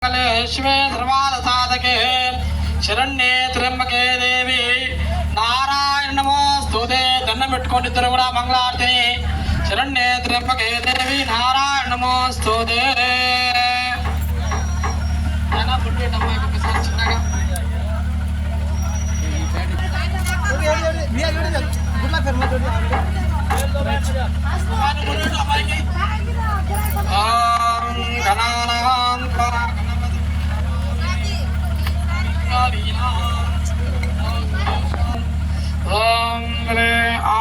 शिवे सर्वाद साधके शरण्ये त्र्यंबके देवी नारायण नमोस्तुते दन्नं పెట్టుకొనిద్దరు కూడా మంగళార్తిని शरण्ये त्र्यंबके देवी नारायण नमोस्तुते జనా పుట్టేటమ్మ ఒకసారి చిన్నగా గుడ్లా ఫెర్మా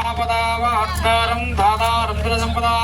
आपदावाहत्तारं दातारं संपदा